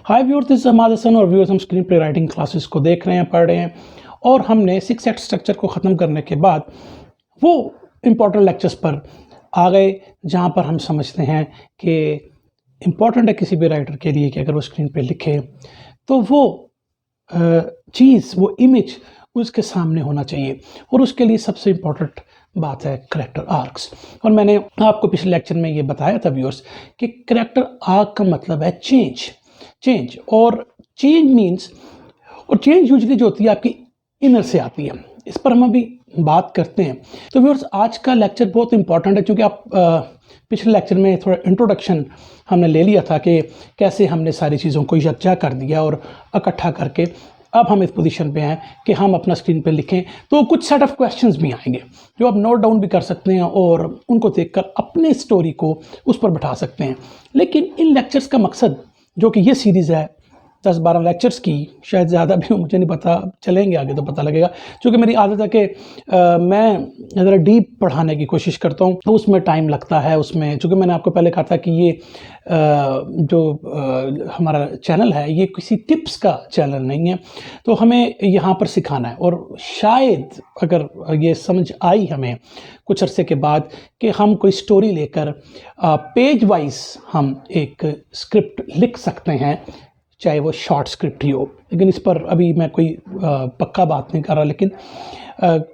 Hi viewers, this is Hamad Hasan और viewers हम screen play writing classes को देख रहे हैं, पढ़ रहे हैं और हमने 6 एक्ट स्ट्रक्चर को ख़त्म करने के बाद वो इम्पॉर्टेंट लेक्चर्स पर आ गए जहाँ पर हम समझते हैं कि इम्पॉर्टेंट है किसी भी राइटर के लिए कि अगर वो स्क्रीन पे लिखे तो वो चीज़, वो इमेज उसके सामने होना चाहिए और उसके लिए सबसे इम्पॉर्टेंट बात है करैक्टर आर्क्स। और मैंने आपको पिछले लेक्चर में ये बताया था व्यूअर्स कि करैक्टर आर्क का मतलब है चेंज और चेंज मीन्स, और चेंज यूजली जो होती है आपकी इनर से आती है। इस पर हम अभी बात करते हैं। तो व्यूअर्स आज का लेक्चर बहुत इंपॉर्टेंट है क्योंकि आप पिछले लेक्चर में थोड़ा इंट्रोडक्शन हमने ले लिया था कि कैसे हमने सारी चीज़ों को यकजा कर दिया और इकट्ठा करके अब हम इस पोजीशन पे हैं कि हम अपना स्क्रीन पे लिखें। तो कुछ सेट ऑफ क्वेश्चंस भी आएंगे जो आप नोट डाउन भी कर सकते हैं और उनको देखकर अपने स्टोरी को उस पर बैठा सकते हैं। लेकिन इन लेक्चर्स का मकसद, जो कि ये सीरीज़ है 10-12 लेक्चर्स की, शायद ज़्यादा भी हो, मुझे नहीं पता, चलेंगे आगे तो पता लगेगा, क्योंकि मेरी आदत है कि मैं ज़रा डीप पढ़ाने की कोशिश करता हूँ, तो उसमें टाइम लगता है। उसमें चूँकि मैंने आपको पहले कहा था कि ये हमारा चैनल है ये किसी टिप्स का चैनल नहीं है, तो हमें यहाँ पर सिखाना है। और शायद अगर ये समझ आई हमें कुछ अरसे के बाद कि हम कोई स्टोरी लेकर पेज वाइज हम एक स्क्रिप्ट लिख सकते हैं, चाहे वो शॉर्ट स्क्रिप्ट ही हो। लेकिन इस पर अभी मैं कोई पक्का बात नहीं कर रहा, लेकिन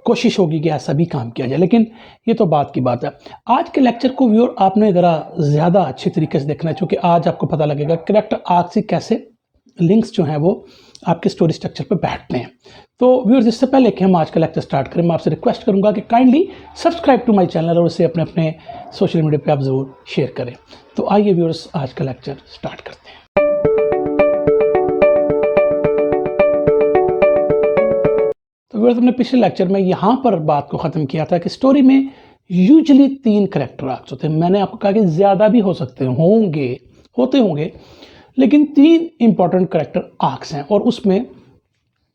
कोशिश होगी कि ऐसा भी काम किया जाए। लेकिन ये तो बात की बात है। आज के लेक्चर को व्यूअर आपने ज़रा ज़्यादा अच्छी तरीके से देखना है, क्योंकि आज आपको पता लगेगा करैक्टर आर्क से कैसे लिंक्स जो हैं वो आपके स्टोरी स्ट्रक्चर पे बैठते हैं। तो व्यूअर्स, इससे पहले कि हम आज का लेक्चर स्टार्ट करें, मैं आपसे रिक्वेस्ट करूंगा कि kindly subscribe to my channel और उसे अपने अपने सोशल मीडिया पे आप ज़रूर शेयर करें। तो आइए व्यूअर्स, आज का लेक्चर स्टार्ट करते हैं। तो व्यूअर्स, हमने पिछले लेक्चर में यहाँ पर बात को ख़त्म किया था कि स्टोरी में यूजुअली 3 करैक्टर आर्क्स होते हैं। मैंने आपको कहा कि ज़्यादा भी हो सकते होते होंगे, लेकिन 3 इंपॉर्टेंट करैक्टर आर्क्स हैं। और उसमें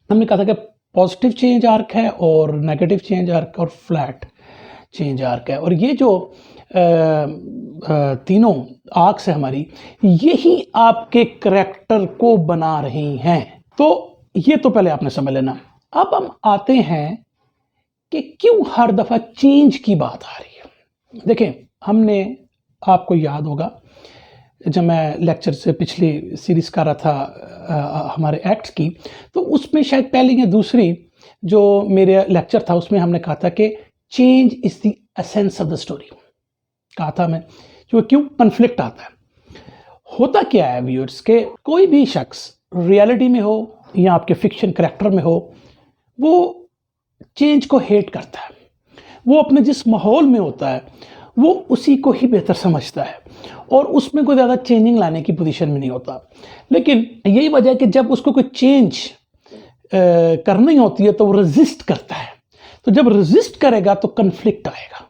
हमने कहा था कि पॉजिटिव चेंज आर्क है और नेगेटिव चेंज आर्क और फ्लैट चेंज आर्क है। और ये जो तीनों आर्क्स है हमारी, यही आपके करैक्टर को बना रही हैं। तो ये तो पहले आपने समझ लेना। अब हम आते हैं कि क्यों हर दफ़ा चेंज की बात आ रही है। देखें, हमने, आपको याद होगा जब मैं लेक्चर से पिछली सीरीज़ कर रहा था हमारे एक्ट्स की, तो उसमें शायद पहली या दूसरी जो मेरे लेक्चर था उसमें हमने कहा था कि change is the essence of the story. कहा था मैं, जो क्यों कन्फ्लिक्ट आता है। होता क्या है व्यूअर्स के कोई भी शख्स रियलिटी में हो या आपके फिक्शन करैक्टर में हो, वो चेंज को हेट करता है। वो अपने जिस माहौल में होता है वो उसी को ही बेहतर समझता है और उसमें कोई ज़्यादा चेंजिंग लाने की पोजीशन में नहीं होता। लेकिन यही वजह है कि जब उसको कोई चेंज करनी होती है तो वो रेजिस्ट करता है। तो जब रेजिस्ट करेगा तो कन्फ्लिक्ट आएगा।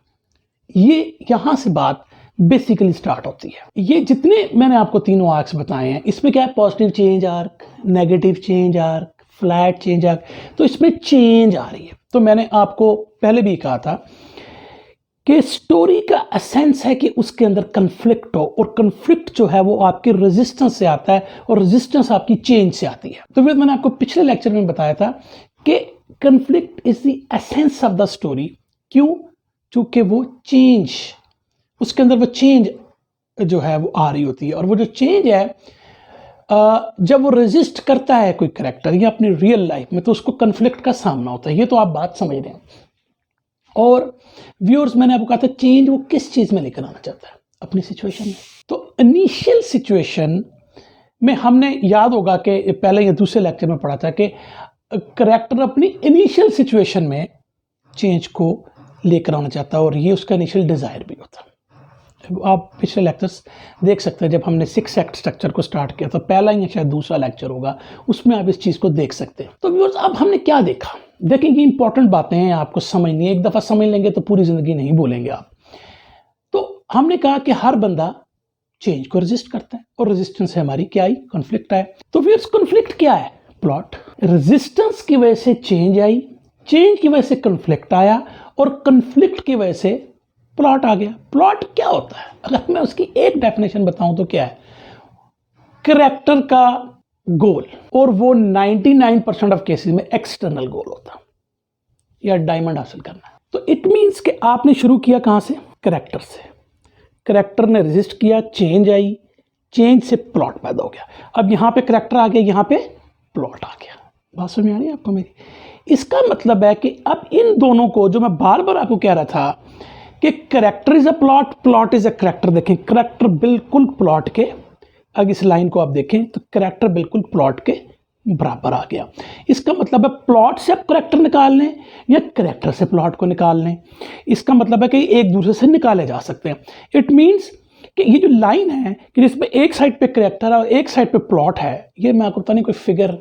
ये यहाँ से बात बेसिकली स्टार्ट होती है। ये जितने मैंने आपको तीनों आर्क्स बताए हैं, इसमें क्या है, positive change arc, negative change arc, flat change arc, तो इसमें चेंज आ रही है। तो मैंने आपको पहले भी कहा था कि स्टोरी का एसेंस है कि उसके अंदर कन्फ्लिक्ट हो, और कन्फ्लिक्ट जो है वो आपकी रेजिस्टेंस से आता है और रेजिस्टेंस आपकी चेंज से आती है। तो फिर मैंने आपको पिछले लेक्चर में बताया था कि conflict is the essence of the story. क्यों? क्योंकि वो चेंज, उसके अंदर वो चेंज जो है वो आ रही होती है। और वो जो चेंज है, जब वो रेजिस्ट करता है कोई करैक्टर या अपनी रियल लाइफ में, तो उसको कन्फ्लिक्ट का सामना होता है। ये तो आप बात समझ रहे हैं। और व्यूअर्स, मैंने आपको कहा था चेंज वो किस चीज़ में लेकर आना चाहता है, अपनी सिचुएशन में। तो इनिशियल सिचुएशन में हमने, याद होगा कि पहले या दूसरे लेक्चर में पढ़ा था कि करैक्टर अपनी इनिशियल सिचुएशन में चेंज को लेकर आना चाहता है और ये उसका इनिशियल डिज़ायर भी होता है। आप पिछले लेक्चर्स देख सकते हैं, जब हमने 6 एक्ट स्ट्रक्चर को स्टार्ट किया था, पहला या शायद दूसरा लेक्चर होगा, उसमें आप इस चीज़ को देख सकते हैं। तो व्यूअर्स, अब हमने क्या देखा, देखेंगे इंपॉर्टेंट बातें हैं, आपको समझनी है। एक दफ़ा समझ लेंगे तो पूरी ज़िंदगी नहीं भूलेंगे आप। तो हमने कहा कि हर बंदा चेंज को रेजिस्ट करता है और रेजिस्टेंस है हमारी क्या आई, कॉन्फ्लिक्ट आए। तो व्यूअर्स, कॉन्फ्लिक्ट क्या है? प्लॉट। रेजिस्टेंस की वजह से चेंज आई, चेंज की वजह से कॉन्फ्लिक्ट आया और कॉन्फ्लिक्ट की वजह से प्लॉट आ गया। प्लॉट क्या होता है? अगर मैं उसकी एक डेफिनेशन बताऊं तो क्या है, करैक्टर का गोल, और वो 99% ऑफ केसेस में एक्सटर्नल गोल होता, या डायमंड हासिल करना है। तो इट मीन्स कि आपने शुरू किया कहाँ से? करैक्टर से। करैक्टर ने रेजिस्ट किया, चेंज आई, चेंज से प्लॉट पैदा हो गया। अब यहाँ पे करैक्टर आ गया, यहाँ पे प्लॉट आ गया। बात समझ में आ रही है आपको मेरी? इसका मतलब है कि अब इन दोनों को, जो मैं बार बार आपको कह रहा था कि character is a plot, plot is a character, देखें करैक्टर बिल्कुल प्लॉट के, अगर इस लाइन को आप देखें तो करैक्टर बिल्कुल प्लॉट के बराबर आ गया। इसका मतलब है प्लॉट से आप करैक्टर निकाल लें या करैक्टर से प्लॉट को निकाल लें, इसका मतलब है कि एक दूसरे से निकाले जा सकते हैं। इट मीन्स कि ये जो लाइन है कि जिसमें एक साइड पे करैक्टर है और एक साइड पे प्लॉट है, ये मैं आपको पता नहीं कोई फिगर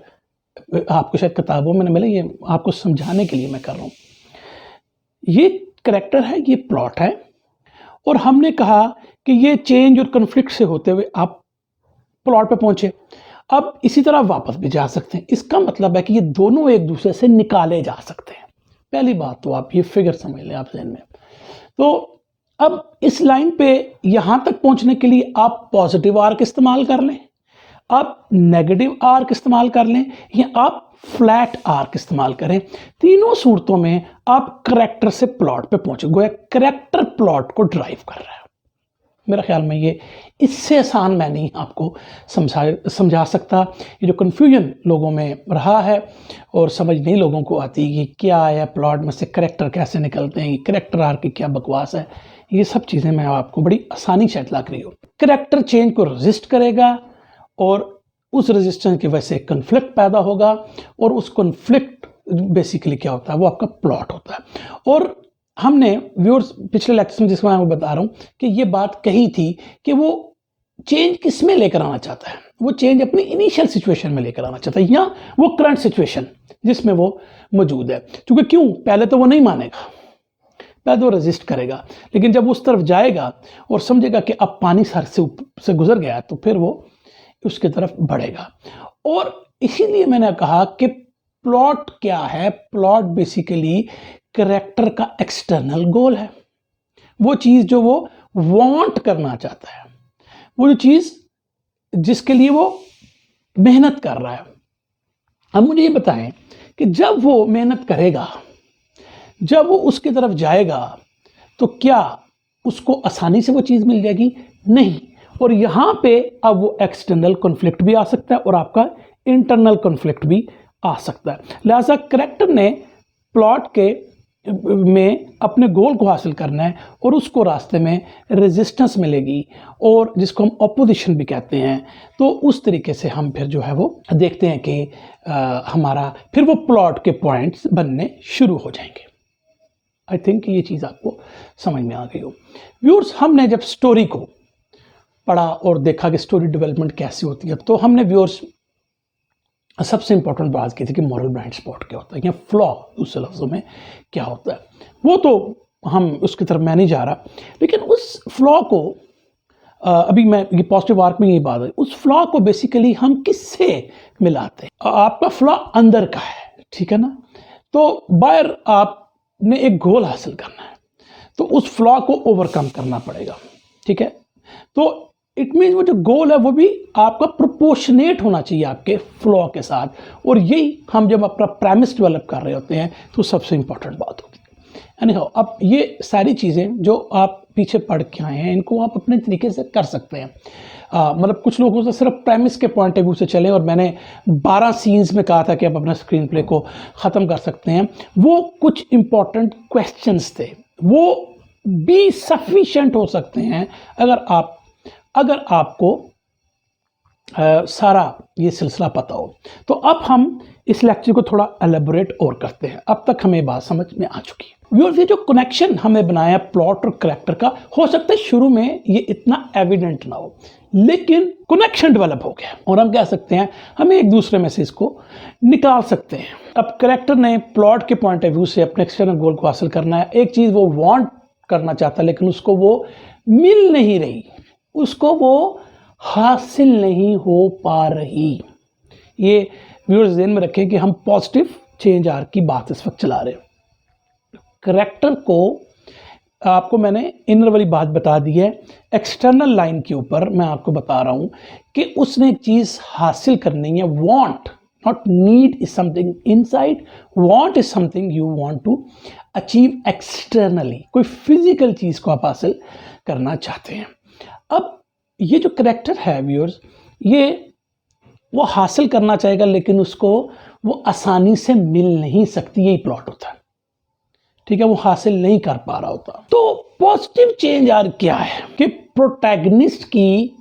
आपको शायद किताबों में मिले, ये आपको समझाने के लिए मैं कर रहा हूँ। ये करैक्टर है, ये प्लॉट है, और हमने कहा कि ये चेंज और कन्फ्लिक्ट से होते हुए आप प्लॉट पे पहुंचे। अब इसी तरह वापस भी जा सकते हैं। इसका मतलब है कि ये दोनों एक दूसरे से निकाले जा सकते हैं। पहली बात तो आप ये फिगर समझ लें आप ज़हन में। तो अब इस लाइन पे यहां तक पहुंचने के लिए आप पॉजिटिव आर्क इस्तेमाल कर लें, आप नेगेटिव आर्क इस्तेमाल कर लें, या आप फ्लैट आर्क इस्तेमाल करें। तीनों सूरतों में आप करैक्टर से प्लॉट पे पहुंचे, गोया करैक्टर प्लॉट को ड्राइव कर रहा है। मेरा ख्याल में ये इससे आसान मैं नहीं आपको समझा सकता। ये जो कन्फ्यूजन लोगों में रहा है और समझ नहीं लोगों को आती कि क्या है प्लॉट में से करैक्टर कैसे निकलते हैं, करैक्टर आर्क की क्या बकवास है, ये सब चीज़ें मैं आपको बड़ी आसानी से लग रही हूँ। करैक्टर चेंज को रेजिस्ट करेगा और उस रेजिस्टेंस की वजह से कन्फ्लिक्ट पैदा होगा, और उस कन्फ्लिक्ट बेसिकली क्या होता है, वो आपका प्लॉट होता है। और हमने व्यूअर्स पिछले लेक्चर में, जिसको मैं आपको बता रहा हूँ, कि ये बात कही थी कि वो चेंज किस में लेकर आना चाहता है, वो चेंज अपनी इनिशियल सिचुएशन में लेकर आना चाहता है, या वो करंट सिचुएशन जिसमें वो मौजूद है। क्योंकि क्यों, पहले तो वो नहीं मानेगा, पहले तो रेजिस्ट करेगा, लेकिन जब उस तरफ जाएगा और समझेगा कि अब पानी सर से गुजर गया, तो फिर वो उसकी तरफ बढ़ेगा। और इसीलिए मैंने कहा कि प्लॉट क्या है, प्लॉट बेसिकली करैक्टर का एक्सटर्नल गोल है, वो चीज जो वो वांट करना चाहता है, वो जो चीज जिसके लिए वो मेहनत कर रहा है। अब मुझे ये बताएं कि जब वो मेहनत करेगा, जब वो उसकी तरफ जाएगा, तो क्या उसको आसानी से वो चीज मिल जाएगी? नहीं। और यहां पे अब वो एक्सटर्नल कॉन्फ्लिक्ट भी आ सकता है और आपका इंटरनल कॉन्फ्लिक्ट भी आ सकता है। लिहाजा करैक्टर ने प्लॉट के में अपने गोल को हासिल करना है, और उसको रास्ते में रेजिस्टेंस मिलेगी, और जिसको हम अपोजिशन भी कहते हैं। तो उस तरीके से हम फिर जो है वो देखते हैं कि हमारा फिर वो प्लॉट के पॉइंट्स बनने शुरू हो जाएंगे। आई थिंक ये चीज़ आपको समझ में आ गई हो। व्यूअर्स, हमने जब स्टोरी को पढ़ा और देखा कि स्टोरी डेवलपमेंट कैसी होती है, तो हमने व्यूअर्स सबसे इंपॉर्टेंट बात की थी कि मॉरल ब्लाइंड स्पॉट क्या होता है, या फ्लॉ दूसरे लफ्ज़ों में क्या होता है। वो तो हम उसकी तरफ मैं नहीं जा रहा, लेकिन उस फ्लॉ को अभी मैं ये पॉजिटिव आर्क में ये बात है, उस फ्लॉ को बेसिकली हम किससे मिलाते हैं? आपका फ्लॉ अंदर का है, ठीक है ना। तो बाहर आपने एक गोल हासिल करना है, तो उस फ्लॉ को ओवरकम करना पड़ेगा, ठीक है। तो इट मीन वो जो गोल है वो भी आपका प्रोपोर्शनेट होना चाहिए आपके फ्लॉ के साथ, और यही हम जब अपना प्रेमिस डेवलप कर रहे होते हैं तो सबसे इंपॉर्टेंट बात होती है। यानी अब ये सारी चीज़ें जो आप पीछे पढ़ के आए हैं, इनको आप अपने तरीके से कर सकते हैं। मतलब कुछ लोगों से सिर्फ प्रेमिस के पॉइंट ऑफ व्यू से चलें, और मैंने 12 सीन्स में कहा था कि आप अपना स्क्रीन प्ले को ख़त्म कर सकते हैं। वो कुछ इंपॉर्टेंट क्वेश्चंस थे, वो भी सफिशिएंट हो सकते हैं अगर आपको सारा ये सिलसिला पता हो। तो अब हम इस लेक्चर को थोड़ा एलेबोरेट और करते हैं। अब तक हमें बात समझ में आ चुकी है। व्यूअर्स, ये जो कनेक्शन हमने बनाया प्लॉट और करैक्टर का, हो सकता है शुरू में ये इतना एविडेंट ना हो, लेकिन कनेक्शन डेवलप हो गया, और हम कह सकते हैं हमें एक दूसरे में से इसको निकाल सकते हैं। अब करैक्टर ने प्लॉट के पॉइंट ऑफ व्यू से अपने एक्सटर्नल गोल को हासिल करना है। एक चीज़ वो वांट करना चाहता है, लेकिन उसको वो मिल नहीं रही, उसको वो हासिल नहीं हो पा रही। ये व्यूअर्स ध्यान में रखें कि हम पॉजिटिव चेंज आर्क की बात इस वक्त चला रहे हैं। करैक्टर को आपको मैंने इनर वाली बात बता दी है, एक्सटर्नल लाइन के ऊपर मैं आपको बता रहा हूं कि उसने एक चीज हासिल करनी है। Want, not need, is something inside, want is something you want to achieve externally, कोई फिजिकल चीज को आप हासिल करना चाहते हैं। अब ये जो करेक्टर है व्यूअर्स, ये वो हासिल करना चाहेगा लेकिन उसको वो आसानी से मिल नहीं सकती, यही प्लॉट होता है, ठीक है, वो हासिल नहीं कर पा रहा होता। तो पॉजिटिव चेंज आर क्या है कि प्रोटैगनिस्ट की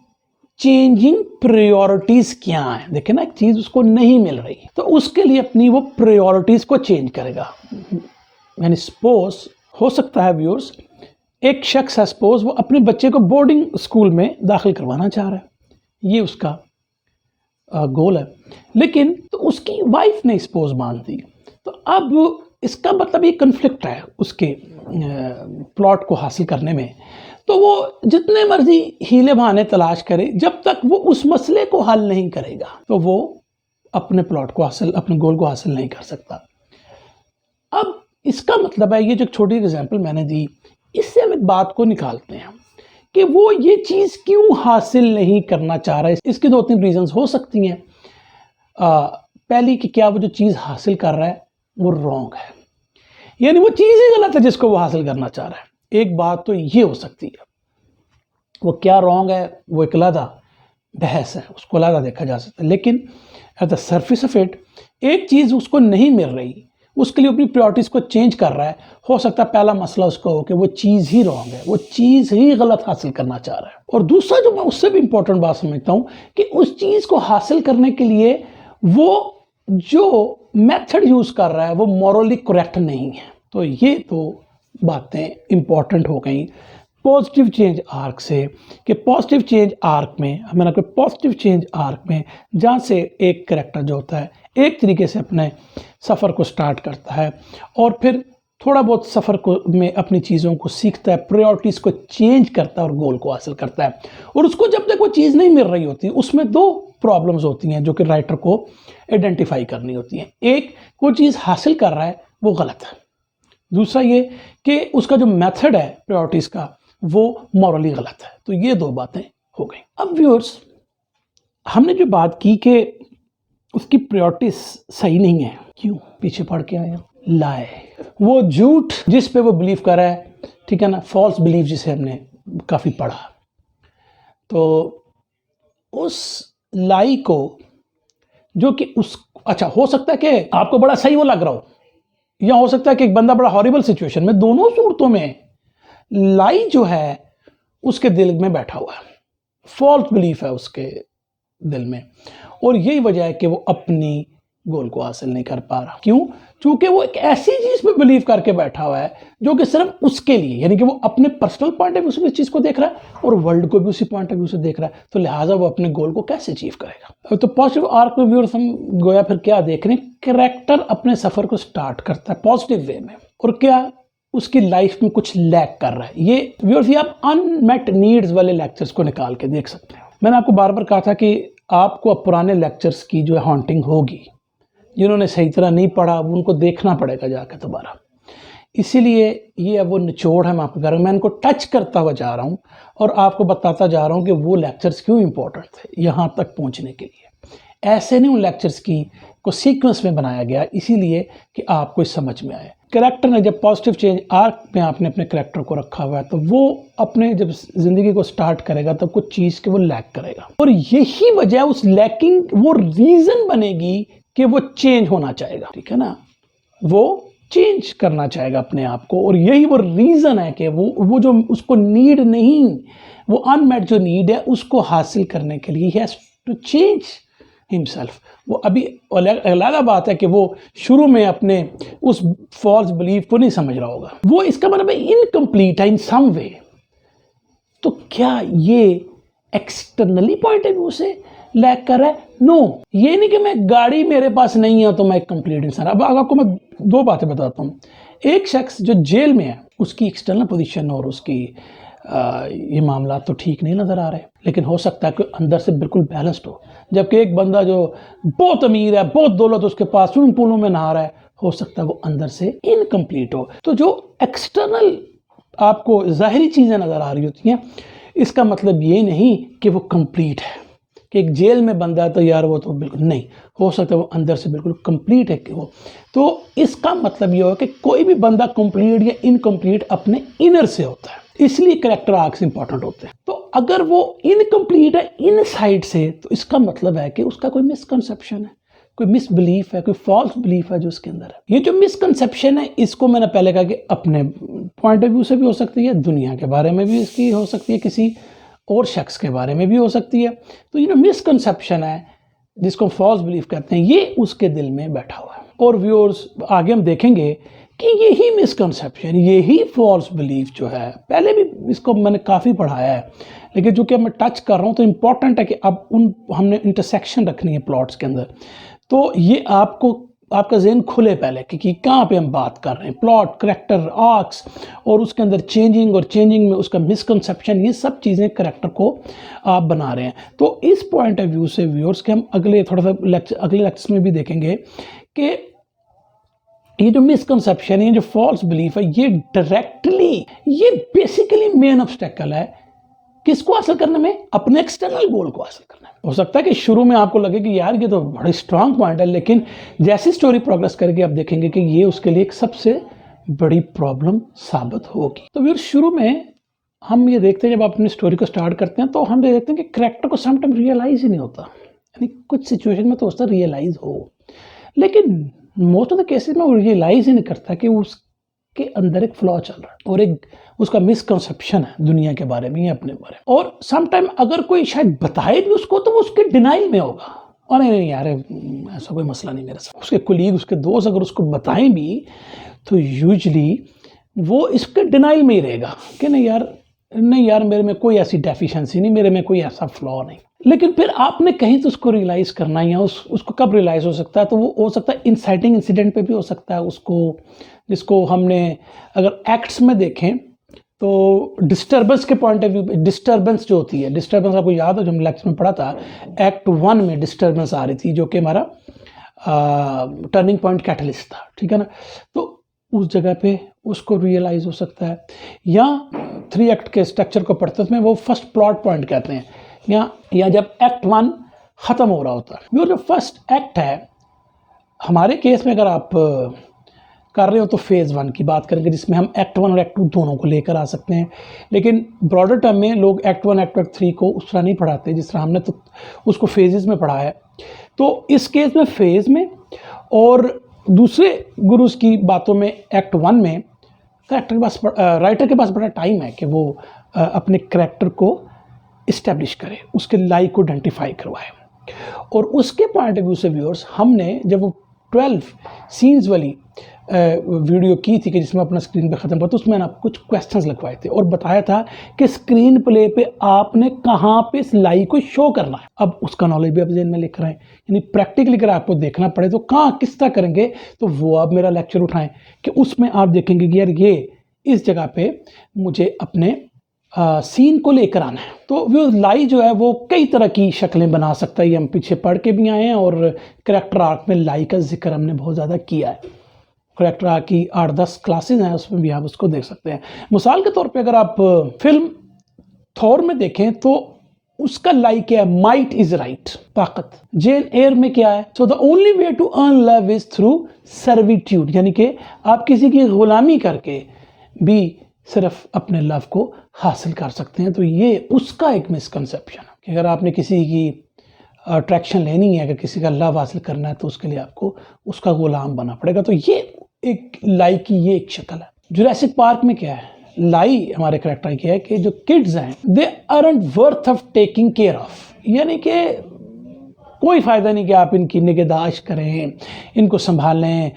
चेंजिंग प्रायोरिटीज क्या है। देखिए ना, एक चीज उसको नहीं मिल रही तो उसके लिए अपनी वो प्रायोरिटीज को चेंज करेगा। यानी सपोज हो सकता है व्यूअर्स, एक शख्स है सपोज वो अपने बच्चे को बोर्डिंग स्कूल में दाखिल करवाना चाह रहा है, ये उसका गोल है, लेकिन तो उसकी वाइफ ने सपोज मानती, तो अब इसका मतलब ये कन्फ्लिक्ट है उसके प्लॉट को हासिल करने में। तो वो जितने मर्जी हीले बहाने तलाश करे, जब तक वो उस मसले को हल नहीं करेगा तो वो अपने प्लॉट को हासिल, अपने गोल को हासिल नहीं कर सकता। अब इसका मतलब है, ये जो छोटी एग्जाम्पल मैंने दी, इससे हम एक बात को निकालते हैं कि वो ये चीज़ क्यों हासिल नहीं करना चाह रहा है। इसकी 2-3 रीजंस हो सकती हैं। पहली कि क्या वो जो चीज़ हासिल कर रहा है वो रॉन्ग है, यानी वो चीज़ ही गलत है जिसको वो हासिल करना चाह रहा है। एक बात तो ये हो सकती है। वो क्या रॉन्ग है वो एक अलग बहस है, उसको अलग देखा जा सकता है, लेकिन at the surface of it एक चीज़ उसको नहीं मिल रही, उसके लिए अपनी प्रायोरिटीज़ को चेंज कर रहा है। हो सकता है पहला मसला उसको हो कि वो चीज़ ही रॉन्ग है, वो चीज़ ही गलत हासिल करना चाह रहा है। और दूसरा जो मैं उससे भी इंपॉर्टेंट बात समझता हूँ कि उस चीज़ को हासिल करने के लिए वो जो मेथड यूज़ कर रहा है वो मॉरली करेक्ट नहीं है। तो ये तो बातें इंपॉर्टेंट हो गई पॉजिटिव चेंज आर्क से, कि पॉजिटिव चेंज आर्क में, मैंने कहा पॉजिटिव चेंज आर्क में जहाँ से एक कैरेक्टर जो होता है एक तरीके से अपने सफ़र को स्टार्ट करता है और फिर थोड़ा बहुत सफ़र को में अपनी चीज़ों को सीखता है, प्रायोरिटीज़ को चेंज करता है और गोल को हासिल करता है। और उसको जब तक वो चीज़ नहीं मिल रही होती, उसमें 2 प्रॉब्लम्स होती हैं जो कि राइटर को आइडेंटिफाई करनी होती हैं। एक, वो चीज़ हासिल कर रहा है वो गलत है, दूसरा ये कि उसका जो मेथड है प्रायोरिटीज़ का वो मॉरली गलत है। तो ये 2 बातें हो गई। अब व्यूअर्स, हमने जो बात की कि उसकी प्रायोरिटीज सही नहीं है, क्यों, पीछे पढ़ के आया लाए, वो झूठ जिस पे वो बिलीव कर रहा है, ठीक है ना, फॉल्स बिलीव जिसे हमने काफ़ी पढ़ा। तो उस लाई को जो कि उस, अच्छा हो सकता है कि आपको बड़ा सही वो लग रहा हो, या हो सकता है कि एक बंदा बड़ा हॉरिबल सिचुएशन में, दोनों सूरतों में लाई जो है उसके दिल में बैठा हुआ है, फॉल्स बिलीफ है उसके दिल में, और यही वजह है कि वो अपनी गोल को हासिल नहीं कर पा रहा। क्यों? क्योंकि वो एक ऐसी चीज पे बिलीव करके बैठा हुआ है जो कि सिर्फ उसके लिए, यानी कि वो अपने पर्सनल पॉइंट ऑफ व्यू से इस चीज को देख रहा है और वर्ल्ड को भी उसी पॉइंट ऑफ व्यू से देख रहा है, तो लिहाजा वो अपने गोल को कैसे अचीव करेगा। तो पॉजिटिव आर्क में व्यूअर्स हम गोया फिर क्या देख रहे हैं, कैरेक्टर अपने सफर को स्टार्ट करता है पॉजिटिव वे में, और क्या उसकी लाइफ में कुछ लैक कर रहा है। ये व्यूअर्स, ये आप अनमेट नीड्स वाले लेक्चर्स को निकाल के देख सकते हैं। मैंने आपको बार बार कहा था कि आपको अब पुराने लेक्चर्स की जो है हॉन्टिंग होगी, जिन्होंने सही तरह नहीं पढ़ा उनको देखना पड़ेगा जाकर दोबारा। इसीलिए ये वो निचोड़ है मैं आपको कह रहा हूँ, मैं इनको टच करता हुआ जा रहा हूँ और आपको बताता जा रहा हूँ कि वो लेक्चर्स क्यों इंपॉर्टेंट थे यहाँ तक पहुँचने के लिए। ऐसे नहीं उन लेक्चर्स को सीक्वेंस में बनाया गया, इसीलिए कि आपको समझ में आए। कैरेक्टर ने जब पॉजिटिव चेंज आर्क में आपने अपने कैरेक्टर को रखा हुआ है, तो वो अपने जब जिंदगी को स्टार्ट करेगा तो कुछ चीज़ के वो लैक करेगा, और यही वजह उस लैकिंग वो रीज़न बनेगी कि वो चेंज होना चाहेगा, ठीक है ना, वो चेंज करना चाहेगा अपने आप को, और यही वो रीज़न है कि वो जो उसको नीड नहीं, वो अनमेट जो नीड है उसको हासिल करने के लिए ही हैज़ टू चेंज हिमसेल्फ। वो अभी अलग बात है कि वो शुरू में अपने उस फॉल्स बिलीफ को नहीं समझ रहा होगा, वो इसका मतलब इनकम्प्लीट है इन सम वे। तो क्या ये एक्सटर्नली पॉइंट ऑफ व्यू से लैक कर रहा है? नो, ये नहीं कि मैं गाड़ी मेरे पास नहीं है तो मैं एक कंप्लीट इंसान। अब आपको मैं 2 बातें बताता हूँ। एक शख्स जो जेल में है, उसकी एक्सटर्नल पोजीशन और उसकी ये मामला तो ठीक नहीं नज़र आ रहे, लेकिन हो सकता है कि अंदर से बिल्कुल बैलेंस्ड हो, जबकि एक बंदा जो बहुत अमीर है, बहुत दौलत उसके पास, स्विमिंग पूलों में नहा रहा है, हो सकता है वो अंदर से इनकम्प्लीट हो। तो जो एक्सटर्नल आपको ज़ाहिरी चीज़ें नज़र आ रही होती हैं, इसका मतलब ये नहीं कि वो कंप्लीट है, कि एक जेल में बंदा है तो यार वो तो बिल्कुल नहीं, हो सकता है वो अंदर से बिल्कुल कंप्लीट है कि वो। तो इसका मतलब ये हो कि कोई भी बंदा कंप्लीट या इनकम्प्लीट अपने इनर से होता है, इसलिए कैरेक्टर आर्क्स इंपॉर्टेंट होते हैं। तो अगर वो इनकम्प्लीट है इन साइड से, तो इसका मतलब है कि उसका कोई मिसकंसेप्शन है, कोई मिसबिलीफ है, कोई फॉल्स बिलीफ है जो उसके अंदर है। ये जो मिसकंसेप्शन है, इसको मैंने पहले कहा कि अपने पॉइंट ऑफ व्यू से भी हो सकती है, दुनिया के बारे में भी इसकी हो सकती है, किसी और शख्स के बारे में भी हो सकती है। तो ये जो मिसकंसेप्शन है, जिसको फॉल्स बिलीफ कहते हैं, ये उसके दिल में बैठा हुआ है। और व्यूअर्स, आगे हम देखेंगे कि यही मिसकंसेप्शन, यही फॉल्स बिलीफ जो है, पहले भी इसको मैंने काफ़ी पढ़ाया है, लेकिन जो कि मैं टच कर रहा हूँ तो इम्पॉर्टेंट है कि अब हमने इंटरसेक्शन रखनी है प्लॉट्स के अंदर। तो ये आपका ज़हन खुले पहले कि कहाँ पे हम बात कर रहे हैं, प्लॉट, करैक्टर, आर्क्स, और उसके अंदर चेंजिंग, और चेंजिंग में उसका मिसकंसेप्शन, ये सब चीज़ें करैक्टर को आप बना रहे हैं। तो इस पॉइंट ऑफ व्यू से व्यूअर्स के हम अगले लेक्चर्स में भी देखेंगे कि ये जो मिसकंसेप्शन है, ये जो फॉल्स बिलीफ है, ये डायरेक्टली, ये बेसिकली मेन ऑब्स्टेकल है किसको हासिल करने में, अपने एक्सटर्नल गोल को हासिल करने में। हो सकता है कि शुरू में आपको लगे कि यार ये तो बड़ी स्ट्रांग पॉइंट है, लेकिन जैसी स्टोरी प्रोग्रेस करेगी आप देखेंगे कि ये उसके लिए एक सबसे बड़ी प्रॉब्लम साबित होगी। तो फिर शुरू में हम ये देखते हैं, जब आप अपनी स्टोरी को स्टार्ट करते हैं तो हम ये देखते हैं कि करैक्टर को समटाइम रियलाइज ही नहीं होता, यानी कुछ सिचुएशन में तो उसका रियलाइज हो, लेकिन मोस्ट ऑफ द केसेस में वो रियलाइज ही नहीं करता कि उसके अंदर एक फ्लॉ चल रहा है और एक उसका मिसकंसेप्शन है दुनिया के बारे में या अपने बारे में। और समटाइम अगर कोई शायद बताए भी उसको तो वो उसके डिनाइल में होगा, और नहीं यार ऐसा कोई मसला नहीं मेरे साथ। उसके कुलीग, उसके दोस्त अगर उसको बताएं भी तो यूजली वो इसके डिनाइल में ही रहेगा कि नहीं यार मेरे में कोई ऐसी डेफिशिएंसी नहीं, मेरे में कोई ऐसा फ्लॉ नहीं। लेकिन फिर आपने कहीं तो उसको रियलाइज करना है, या उसको कब रियलाइज हो सकता है, तो वो हो सकता है इंसाइटिंग इंसिडेंट पे भी हो सकता है उसको, जिसको हमने अगर एक्ट्स में देखें तो डिस्टर्बेंस के पॉइंट ऑफ व्यू, डिस्टर्बेंस जो होती है, डिस्टर्बेंस आपको याद हो जो हम लेक्चर में पढ़ा था, एक्ट 1 में डिस्टर्बेंस आ रही थी जो कि हमारा टर्निंग पॉइंट कैटलिस्ट था, ठीक है ना। तो उस जगह पे उसको रियलाइज हो सकता है, या 3 एक्ट के स्ट्रक्चर को पढ़ते समय वो फर्स्ट प्लॉट पॉइंट कहते हैं, या जब एक्ट 1 ख़त्म हो रहा होता है। वो जो फर्स्ट एक्ट है, हमारे केस में अगर आप कर रहे हो तो फेज़ 1 की बात करेंगे, जिसमें हम एक्ट 1 और एक्ट 2 दोनों को लेकर आ सकते हैं। लेकिन ब्रॉडर टर्म में लोग एक्ट 1 एक्ट 3 को उस तरह नहीं पढ़ाते जिस तरह हमने तो उसको फेजेस में पढ़ा है। तो इस केस में फेज़ में, और दूसरे गुरुज की बातों में एक्ट 1 में करैक्टर के पास, राइटर के पास बड़ा टाइम है कि वो अपने करैक्टर को इस्टेब्लिश करे, उसके लाइक को आइडेंटिफाई करवाए। और उसके पॉइंट ऑफ व्यू से व्यूअर्स, हमने जब वो 12 सीन्स वाली वीडियो की थी कि जिसमें अपना स्क्रीन पे ख़त्म हुआ, तो उसमें मैंने आपको कुछ क्वेश्चंस लिखवाए थे और बताया था कि स्क्रीन प्ले पे आपने कहाँ पे इस लाई को शो करना है। अब उसका नॉलेज भी आप जेन में लिख रहे हैं, यानी प्रैक्टिकली अगर आपको देखना पड़े तो कहाँ किस तरह करेंगे, तो वो आप मेरा लेक्चर उठाएं कि उसमें आप देखेंगे कि यार ये इस जगह पे मुझे अपने सीन को लेकर आना है। तो वो लाई जो है वो कई तरह की शक्लें बना सकता है, ये हम पीछे पढ़ के भी आए हैं, और करैक्टर आर्क में लाई का जिक्र हमने बहुत ज़्यादा किया है। करैक्टर आर्क की 8-10 क्लासेज हैं, उसमें भी आप उसको देख सकते हैं। मिसाल के तौर पे अगर आप फिल्म थॉर में देखें तो उसका लाई क्या है, माइट इज राइट, ताकत। जेन एयर में क्या है, so the only way to earn love is through servitude, यानी कि आप किसी की गुलामी करके भी सिर्फ अपने लव को हासिल कर सकते हैं। तो ये उसका एक मिसकंसेप्शन है कि अगर आपने किसी की अट्रैक्शन लेनी है, अगर किसी का लव हासिल करना है, तो उसके लिए आपको उसका गुलाम बनना पड़ेगा। तो ये एक लाई की ये एक शक्ल है। जुरासिक पार्क में क्या है, लाई हमारे करैक्टर की है कि जो किड्स हैं they aren't worth of taking care of, यानी कि कोई फ़ायदा नहीं कि आप इनकी निगहदाश्त करें, इनको संभालें,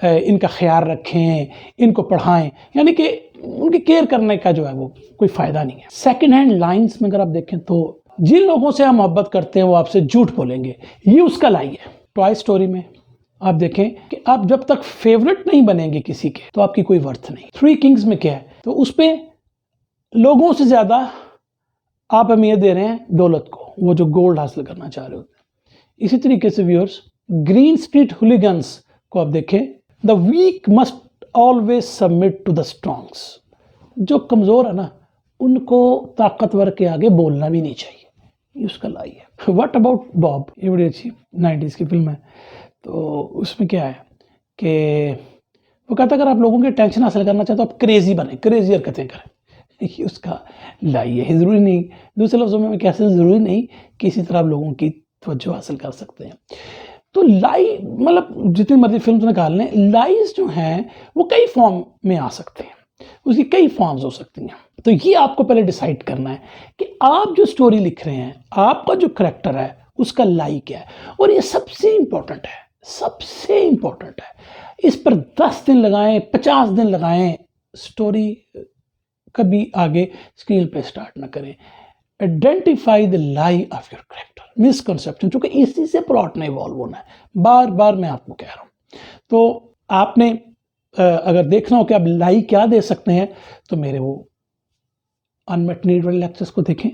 इनका ख्याल रखें, इनको पढ़ाएं, यानी कि उनकी केयर करने का जो है वो कोई फ़ायदा नहीं है। सेकेंड हैंड लाइन्स में अगर आप देखें तो जिन लोगों से हम मोहब्बत करते हैं वो आपसे झूठ बोलेंगे, ये उसका लाई है। टॉय स्टोरी में आप देखें कि आप जब तक फेवरेट नहीं बनेंगे किसी के तो आपकी कोई वर्थ नहीं। 3 किंग्स में क्या है, तो उस पर लोगों से ज़्यादा आप अहमियत दे रहे हैं दौलत को, वो जो गोल्ड हासिल करना चाह रहे होते हैं। इसी तरीके से व्यूअर्स, ग्रीन स्ट्रीट हुलिगन्स को आप देखें, the weak must always submit to the strongs, जो कमज़ोर है ना उनको ताकतवर के आगे बोलना भी नहीं चाहिए, ये उसका लाई है। व्हाट अबाउट बॉब, ये बड़ी अच्छी 90s की फिल्म है। तो उसमें क्या है कि वो कहता है अगर आप लोगों की टेंशन हासिल करना चाहते हो आप क्रेजी बने, क्रेजी हरकतें करें, ये उसका लाई है। ज़रूरी नहीं, दूसरे लफ्ज़ों में कैसे, ज़रूरी नहीं कि इसी तरह आप लोगों की तवज्जो हासिल कर सकते हैं। तो लाई मतलब जितनी मर्जी फिल्म निकाल लें, लाइज जो हैं वो कई फॉर्म में आ सकते हैं, उसकी कई फॉर्म्स हो सकती हैं। तो ये आपको पहले डिसाइड करना है कि आप जो स्टोरी लिख रहे हैं, आपका जो करैक्टर है उसका लाई क्या है। और ये सबसे इंपॉर्टेंट है, सबसे इंपॉर्टेंट है। इस पर 10 दिन लगाएं, 50 दिन लगाएं, स्टोरी कभी आगे स्क्रीन पे स्टार्ट ना करें। Identify the lie of your character, misconception, क्योंकि इसी से प्लॉट ने इवॉल्व होना है। बार बार मैं आपको कह रहा हूं। तो आपने अगर देखना हो कि आप लाई क्या दे सकते हैं, तो मेरे वो अनमेट नीड वाले लेक्चर्स को देखें।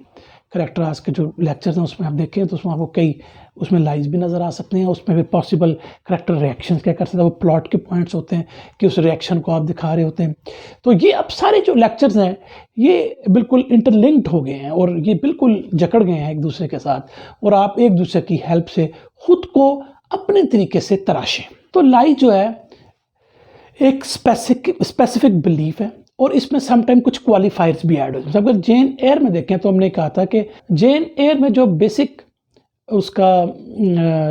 करैक्टर आज के जो लेक्चर्स हैं उसमें आप देखें तो उसमें आपको कई उसमें लाइज भी नज़र आ सकते हैं। उसमें भी पॉसिबल करैक्टर रिएक्शंस क्या कर सकते हैं, वो प्लॉट के पॉइंट्स होते हैं कि उस रिएक्शन को आप दिखा रहे होते हैं। तो ये अब सारे जो लेक्चर्स हैं ये बिल्कुल इंटरलिंक्ड हो गए हैं और ये बिल्कुल जकड़ गए हैं एक दूसरे के साथ, और आप एक दूसरे की हेल्प से खुद को अपने तरीके से तराशें। तो लाई जो है एक स्पेसिफिक बिलीफ है और इसमें समटाइम कुछ क्वालिफायर्स भी ऐड हो जाते हैं। अगर जेन एयर में देखें तो हमने कहा था कि जेन एयर में जो बेसिक उसका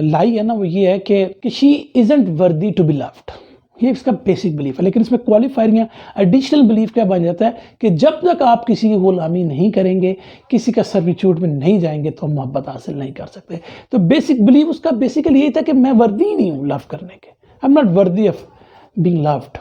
लाई है ना, वो ये है कि she isn't worthy to be loved, ये इसका बेसिक बिलीफ है। लेकिन इसमें क्वालिफायर या एडिशनल बिलीफ क्या बन जाता है कि जब तक आप किसी की गुलामी नहीं करेंगे, किसी का सर्विट्यूड में नहीं जाएंगे, तो मोहब्बत हासिल नहीं कर सकते। तो बेसिक बिलीफ उसका बेसिकली यही था कि मैं वर्दी ही नहीं हूँ लव करने के, I am not worthy of being loved.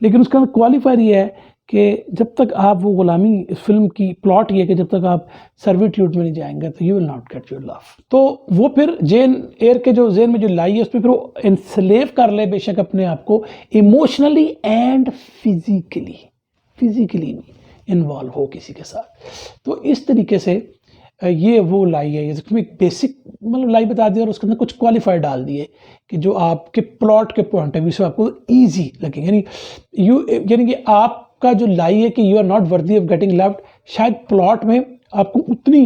लेकिन उसका क्वालिफायर ये है कि जब तक आप वो गुलामी, इस फिल्म की प्लॉट ये है कि जब तक आप सर्विट्यूड में नहीं जाएंगे तो you will not get your love. तो वो फिर जेन एयर के जो जेन में जो लाई है उस पर फिर वो इंस्लेव कर ले बेशक अपने आप को, इमोशनली एंड फिजिकली इन्वॉल्व हो किसी के साथ। तो इस तरीके से ये वो लाई है, जिसमें एक बेसिक मतलब लाई बता दी और उसके अंदर कुछ क्वालिफायर डाल दिए कि जो आपके प्लॉट के पॉइंट ऑफ व्यू से आपको ईजी लगे। यानी कि आपका जो लाई है कि you are not worthy of getting loved, शायद प्लॉट में आपको उतनी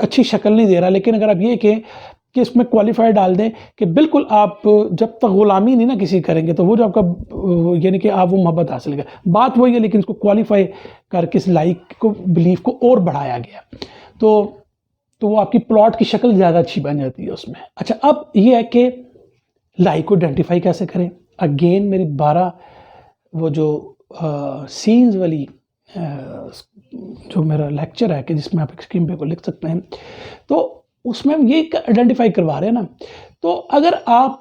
अच्छी शक्ल नहीं दे रहा, लेकिन अगर आप ये कहें कि इसमें क्वालिफायर डाल दें कि बिल्कुल आप जब तक गुलामी नहीं ना किसी करेंगे तो वो जो आपका यानी कि आप वो मोहब्बत हासिल करें, बात वही है, लेकिन इसको क्वालिफाई करके इस लाइक को, बिलीफ को और बढ़ाया गया। तो वो आपकी प्लॉट की शक्ल ज़्यादा अच्छी बन जाती है उसमें। अच्छा, अब ये है कि लाई को आइडेंटिफाई कैसे करें। अगेन मेरी 12 वो जो सीन्स वाली जो मेरा लेक्चर है कि जिसमें आप स्क्रीन पे को लिख सकते हैं, तो उसमें हम ये आइडेंटिफाई करवा रहे हैं ना। तो अगर आप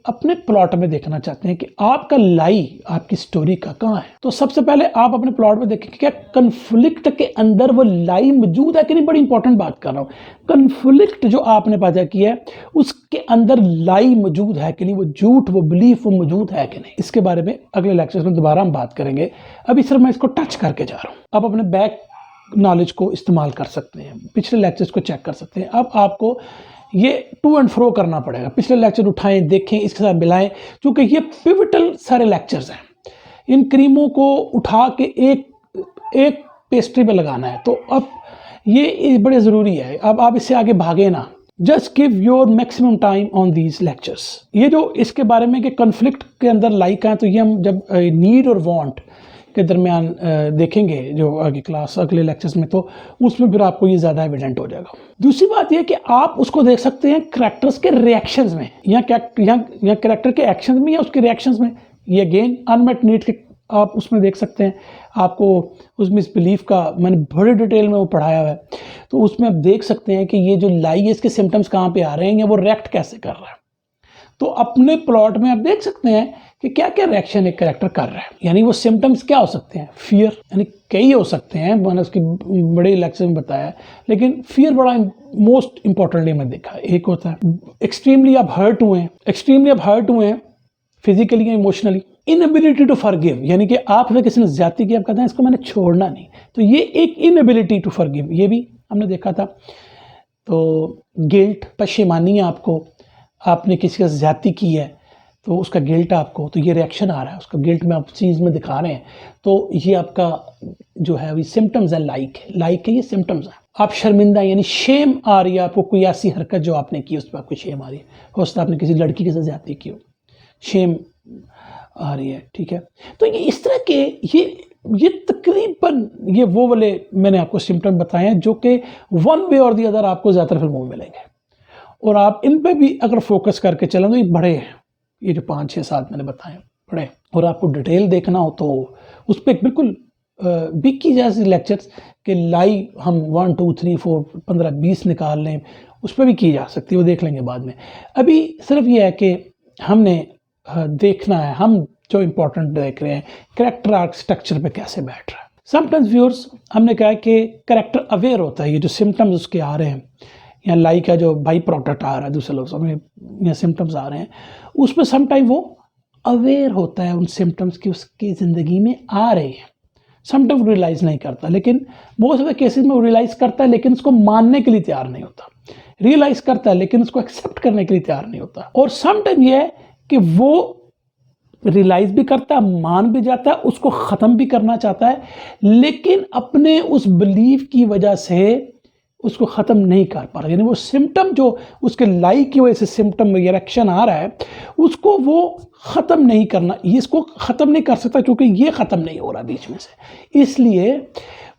अपने प्लॉट में देखना चाहते हैं कि आपका लाई आपकी स्टोरी का कहाँ है, तो सबसे पहले आप अपने प्लॉट में देखें कि क्या कन्फ्लिक्ट के अंदर वो लाई मौजूद है कि नहीं। बड़ी इंपॉर्टेंट बात कर रहा हूँ, कन्फ्लिक्ट जो आपने पैदा किया है उसके अंदर लाई मौजूद है कि नहीं, वो झूठ, वो बिलीफ, वो मौजूद है कि नहीं। इसके बारे में अगले लेक्चर में दोबारा हम बात करेंगे। अभी सिर्फ मैं इसको टच करके जा रहा हूँ। आप अपने बैक नॉलेज को इस्तेमाल कर सकते हैं, पिछले लेक्चर्स को चेक कर सकते हैं। अब आपको ये टू एंड फ्रो करना पड़ेगा, पिछले लेक्चर उठाएं, देखें, इसके साथ मिलाएं, क्योंकि ये पिवटल सारे लेक्चर्स हैं। इन क्रीमों को उठा के एक पेस्ट्री पे लगाना है। तो अब ये बड़े ज़रूरी है। अब आप इससे आगे भागे ना, just give your maximum time on these lectures. ये जो इसके बारे में कि कन्फ्लिक्ट के अंदर लाइक है, तो ये हम जब नीड और वांट के दरमियान देखेंगे जो आगे क्लास अगले लेक्चर्स में, तो उसमें फिर आपको ये ज़्यादा एविडेंट हो जाएगा। दूसरी बात ये कि आप उसको देख सकते हैं करैक्टर्स के रिएक्शंस में, या करैक्टर के एक्शंस में या उसके रिएक्शंस में। ये अगेन अनमेट नीड के आप उसमें देख सकते हैं। आपको उसमें इस बिलीफ का मैंने बड़े डिटेल में वो पढ़ाया हुआ है, तो उसमें आप देख सकते हैं कि ये जो लाई है इसके सिम्टम्स कहाँ पे आ रहे हैं या वो रिएक्ट कैसे कर रहा है। तो अपने प्लॉट में आप देख सकते हैं कि क्या क्या रिएक्शन एक कैरेक्टर कर रहा है। यानी वो सिम्टम्स क्या हो सकते हैं, फियर, यानी कई हो सकते हैं, मैंने उसकी बड़े लेक्चर में बताया, लेकिन फियर बड़ा मोस्ट इंपॉर्टेंटली मैं देखा। एक होता है एक्सट्रीमली आप हर्ट हुए हैं फिजिकली या इमोशनली। इनएबिलिटी टू फॉरगिव, यानी कि आपसे किसी ने ज्यादती की, आप कहते हैं इसको मैंने छोड़ना नहीं, तो ये एक इनएबिलिटी टू फॉरगिव, ये भी हमने देखा था। तो गिल्ट, पशेमानी, आपको आपने किसी का ज्यादती की है तो उसका गिल्ट आपको, तो ये रिएक्शन आ रहा है, उसका गिल्ट में आप चीज़ में दिखा रहे हैं, तो ये आपका जो है अभी सिम्टम्स है, लाइक है, ये सिम्टम्स है। आप शर्मिंदा यानी शेम आ रही है आपको, कोई ऐसी हरकत जो आपने की उस पर आपको शेम आ रही है, हो सकता है आपने किसी लड़की के साथ ज्यादती की हो, शेम आ रही है, ठीक है। तो ये इस तरह के ये तकरीबन ये वो वाले मैंने आपको सिम्टम बताए हैं जो कि वन वे और दी अदर आपको ज़्यादातर फिल्मों में मिलेंगे, और आप इन पे भी अगर फोकस करके चलें तो ये बड़े हैं, ये जो 5, 6, 7 मैंने बताए बड़े, और आपको डिटेल देखना हो तो उस पर बिल्कुल बिकी जैसे लेक्चर्स के लाइव हम 1, 2, 3, 4, 15, 20 निकाल लें, उस पर भी की जा सकती है, वो देख लेंगे बाद में। अभी सिर्फ ये है कि हमने देखना है, हम जो इम्पोर्टेंट देख रहे हैं कैरेक्टर आर्किटेक्चर पे कैसे बैठ रहा है। समटाइम्स व्यूअर्स, हमने कहा कि कैरेक्टर अवेयर होता है, ये जो सिम्टम्स उसके आ रहे हैं या लाइक है जो बाई प्रोडक्ट आ रहा है, दूसरे लोग में या सिम्टम्स आ रहे हैं, उस पर समटाइम वो अवेयर होता है उन सिम्टम्स की, उसकी ज़िंदगी में आ रहे हैं। समटाइम रियलाइज़ नहीं करता, लेकिन बहुत सारे केसेस में वो रियलाइज़ करता है लेकिन उसको मानने के लिए तैयार नहीं होता, रियलाइज़ करता है लेकिन उसको एक्सेप्ट करने के लिए तैयार नहीं होता। और समटाइम ये है कि वो रियलाइज भी करता है, मान भी जाता है, उसको ख़त्म भी करना चाहता है, लेकिन अपने उस बिलीफ की वजह से उसको ख़त्म नहीं कर पा रहा, यानी वो सिम्टम जो उसके लाइक की वजह से सिम्टम में रिएक्शन आ रहा है, उसको वो ख़त्म नहीं करना, ये इसको ख़त्म नहीं कर सकता क्योंकि ये ख़त्म नहीं हो रहा बीच में से, इसलिए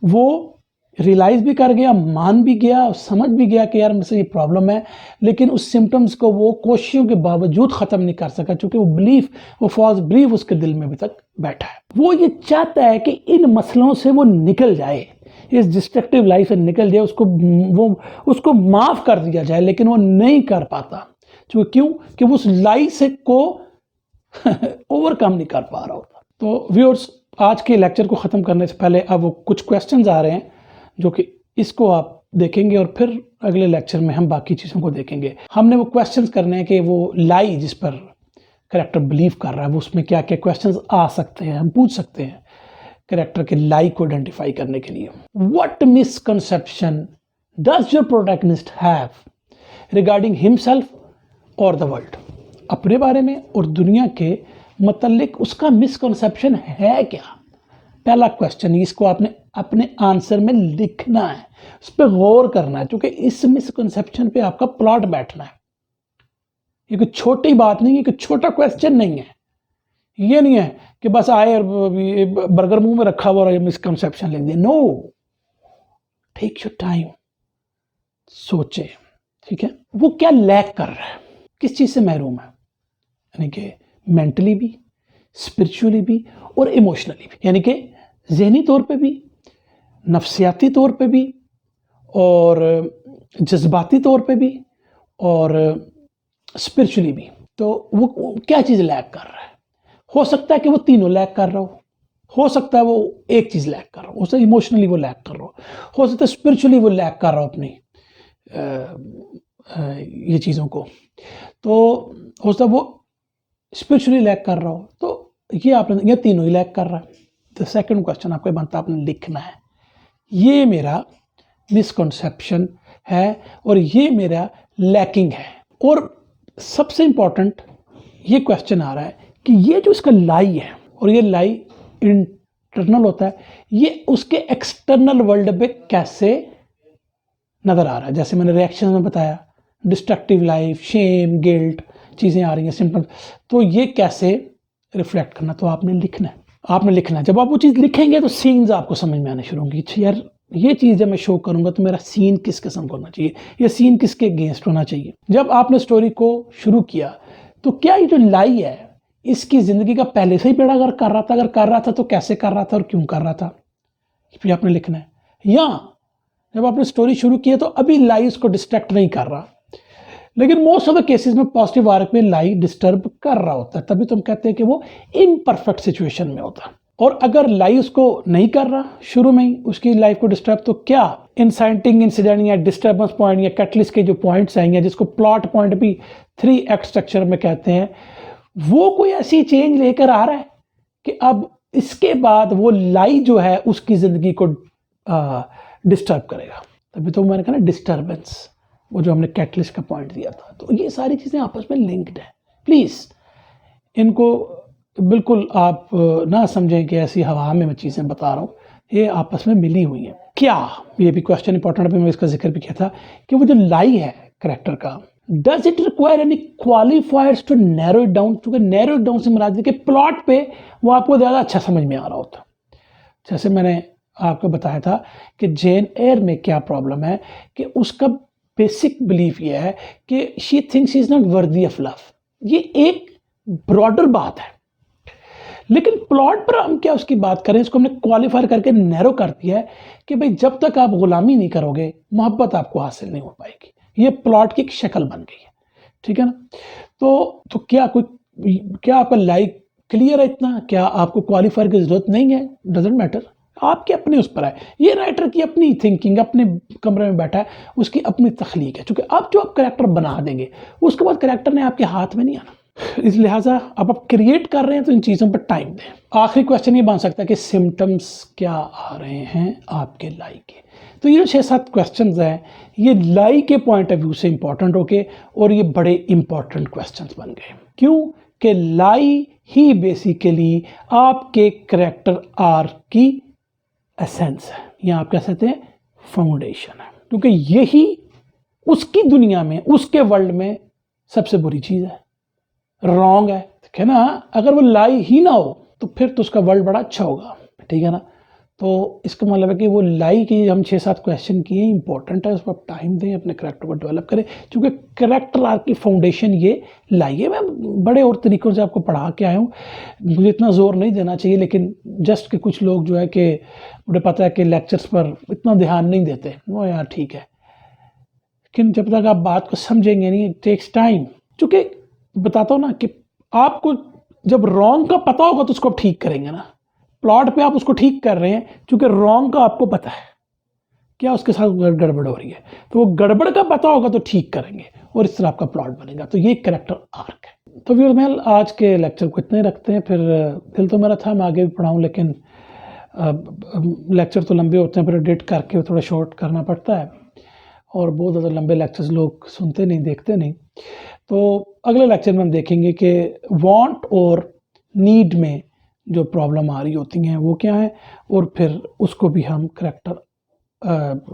वो रियलाइज़ भी कर गया, मान भी गया और समझ भी गया कि यार मुझसे ये प्रॉब्लम है, लेकिन उस सिम्टम्स को वो कोशिशों के बावजूद ख़त्म नहीं कर सका क्योंकि वो बिलीफ, वो फॉल्स बिलीफ उसके दिल में अभी तक बैठा है। वो ये चाहता है कि इन मसलों से वो निकल जाए, इस डिस्ट्रक्टिव लाइफ से निकल जाए, उसको माफ़ कर दिया जाए, लेकिन वो नहीं कर पाता। क्यों? कि वो उस लाई से को ओवरकम नहीं कर पा रहा होता। तो व्यूअर्स, आज के लेक्चर को ख़त्म करने से पहले अब वो कुछ क्वेश्चंस आ रहे हैं जो कि इसको आप देखेंगे और फिर अगले लेक्चर में हम बाकी चीज़ों को देखेंगे। हमने वो क्वेश्चंस करने हैं कि वो लाई जिस पर कैरेक्टर बिलीव कर रहा है वो उसमें क्या क्या क्वेश्चंस आ सकते हैं, हम पूछ सकते हैं कैरेक्टर के लाई को आइडेंटिफाई करने के लिए। What misconception does your protagonist have regarding himself और द वर्ल्ड? अपने बारे में और दुनिया के मतलब उसका मिसकंसेप्शन है क्या? पहला क्वेश्चन, इसको आपने अपने आंसर में लिखना है, उस पर गौर करना है, क्योंकि इस मिसकंसेप्शन पे आपका प्लॉट बैठना है। ये कोई छोटी बात नहीं है, कोई छोटा क्वेश्चन नहीं है। ये नहीं है कि बस आए और बर्गर मुंह में रखा हुआ और मिसकंसेप्शन लिख दिया। नो, टेक योर टाइम, सोचे, ठीक है, वो क्या लैक कर रहा है, किस चीज से महरूम है, यानी कि मेंटली भी, स्पिरिचुअली भी और इमोशनली भी, यानी कि ज़हनी तौर पे भी, नफ्सियाती तौर पे भी और जज्बाती तौर पे भी और स्पिरिचुअली भी। तो वो क्या चीज़ लैक कर रहा है? हो सकता है कि वो तीनों लैक कर रहा हो सकता है वो एक चीज़ लैक कर रहा हो सकता है इमोशनली वो लैक कर रहा हो सकता है स्पिरिचुअली वो लैक कर रहा हो अपनी ये चीज़ों को, तो हो सकता है वो स्पिरिचुअली लैक कर रहा हो। तो ये आपने, ये तीनों ही लैक कर रहा है। तो सेकंड क्वेश्चन आपको बनता है, आपने लिखना है ये मेरा मिसकंसेप्शन है और ये मेरा लैकिंग है। और सबसे इंपॉर्टेंट ये क्वेश्चन आ रहा है कि ये जो इसका लाई है, और ये लाई इंटरनल होता है, ये उसके एक्सटर्नल वर्ल्ड पे कैसे नज़र आ रहा है। जैसे मैंने रिएक्शन में बताया, डिस्ट्रक्टिव लाइफ, शेम, गिल्ट चीज़ें आ रही हैं, सिम्पटम्स, तो ये कैसे रिफ्लेक्ट करना, तो आपने लिखना है, आपने लिखना है। जब आप वो चीज़ लिखेंगे तो सीन्स आपको समझ में आने शुरू होंगी। यार ये चीज़ जब मैं शो करूंगा तो मेरा सीन किस किस्म का होना चाहिए, ये सीन किसके अगेंस्ट होना चाहिए। जब आपने स्टोरी को शुरू किया तो क्या ये जो लाई है इसकी ज़िंदगी का पहले से ही बेड़ा अगर कर रहा था तो कैसे कर रहा था और क्यों कर रहा था, फिर आपने लिखना है। या जब आपने स्टोरी शुरू की है तो अभी लाई उसको डिस्ट्रैक्ट नहीं कर रहा, लेकिन मोस्ट ऑफ द केसेस में पॉजिटिव आर्क में लाई डिस्टर्ब कर रहा होता है, तभी तुम कहते हैं कि वो इम्परफेक्ट सिचुएशन में होता है। और अगर लाई उसको नहीं कर रहा शुरू में ही उसकी लाइफ को डिस्टर्ब, तो क्या इंसाइटिंग इंसिडेंट या डिस्टर्बेंस पॉइंट या कैटलिस्ट के जो पॉइंट्स आएंगे, जिसको प्लॉट पॉइंट भी 3 एक्ट स्ट्रक्चर में कहते हैं, वो कोई ऐसी चेंज लेकर आ रहा है कि अब इसके बाद वो लाई जो है उसकी जिंदगी को डिस्टर्ब करेगा। तभी तो मैंने कहा ना डिस्टर्बेंस, वो जो हमने कैटलिस्ट का पॉइंट दिया था। तो ये सारी चीज़ें आपस में लिंक्ड है। प्लीज़ इनको बिल्कुल आप ना समझें कि ऐसी हवा में मैं चीज़ें बता रहा हूँ, ये आपस में मिली हुई हैं। क्या, ये भी क्वेश्चन इंपॉर्टेंट है, मैं इसका जिक्र भी किया था कि वो जो लाई है करैक्टर का, does it require any qualifiers to narrow it down? क्योंकि नैरो इट डाउन से मुराद है कि प्लॉट पे वो आपको ज़्यादा अच्छा समझ में आ रहा होता। जैसे मैंने आपको बताया था कि जेन एयर में क्या प्रॉब्लम है कि उसका बेसिक बिलीफ ये है कि she thinks is not worthy of love. ये एक ब्रॉडर बात है, लेकिन प्लॉट पर हम क्या उसकी बात करें, इसको हमने क्वालिफायर करके नैरो कर दिया है कि भाई जब तक आप गुलामी नहीं करोगे मोहब्बत आपको हासिल नहीं हो पाएगी। ये प्लॉट की एक शक्ल बन गई है, ठीक है ना। तो क्या आपका लाइक क्लियर है इतना? क्या आपको क्वालिफायर की जरूरत नहीं है? डजेंट मैटर, आपके अपने उस पर है। ये राइटर की अपनी थिंकिंग, अपने कमरे में बैठा है, उसकी अपनी तख्लीक है। क्योंकि अब जो आप करेक्टर बना देंगे उसके बाद करेक्टर ने आपके हाथ में नहीं आना। इस लिहाजा अब आप क्रिएट कर रहे हैं तो इन चीज़ों पर टाइम दें। आखिरी क्वेश्चन ये बन सकता है कि सिम्टम्स क्या आ रहे हैं आपके लाई के। तो ये जो 6-7 क्वेश्चंस हैं ये लाई के पॉइंट ऑफ व्यू से इंपॉर्टेंट होके और ये बड़े इंपॉर्टेंट क्वेश्चंस बन गए। क्यों? कि लाई ही बेसिकली आपके करेक्टर आर्क की एसेंस है, या आप कह सकते हैं फाउंडेशन है। क्योंकि यही उसकी दुनिया में, उसके वर्ल्ड में सबसे बुरी चीज़ है, रॉन्ग है, ठीक है ना। अगर वो लाई ही ना हो तो फिर तो उसका वर्ल्ड बड़ा अच्छा होगा, ठीक है ना। तो इसका मतलब है कि वो लाई की हम 6-7 क्वेश्चन किए, इंपॉर्टेंट है, उस पर टाइम दें, अपने करेक्टर को डेवलप करें। क्योंकि करेक्टर आर्क की फाउंडेशन ये लाई है। मैं बड़े और तरीक़ों से आपको पढ़ा के आया हूँ, मुझे इतना जोर नहीं देना चाहिए, लेकिन जस्ट कि कुछ लोग जो है कि मुझे पता है कि लेक्चर्स पर इतना ध्यान नहीं देते, वो यार ठीक है, लेकिन जब तक आप बात को समझेंगे नहीं, इट टेक्स टाइम। चूँकि बताता हूँ ना कि आपको जब रॉन्ग का पता होगा तो उसको आप ठीक करेंगे ना। प्लॉट पे आप उसको ठीक कर रहे हैं क्योंकि रॉन्ग का आपको पता है क्या उसके साथ गड़बड़ हो रही है, तो वो गड़बड़ का पता होगा तो ठीक करेंगे और इस तरह आपका प्लॉट बनेगा। तो ये कैरेक्टर आर्क है। तो व्यूअर्स, मैं आज के लेक्चर को इतने रखते हैं। फिर दिल तो मेरा था मैं आगे भी पढ़ाऊँ, लेकिन लेक्चर तो लंबे होते हैं, फिर एडिट करके थोड़ा शॉर्ट करना पड़ता है और बहुत ज़्यादा लंबे लेक्चर्स लोग सुनते नहीं, देखते नहीं। तो अगले लेक्चर में हम देखेंगे कि वांट और नीड में जो प्रॉब्लम आ रही होती हैं वो क्या है, और फिर उसको भी हम करेक्टर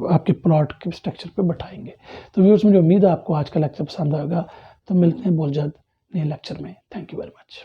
आपके प्लॉट के स्ट्रक्चर पे बैठाएंगे। तो व्यूअर्स, मुझे उम्मीद है आपको आज का लेक्चर पसंद आएगा। तो मिलते हैं बहुत जल्द नए लेक्चर में। Thank you very much.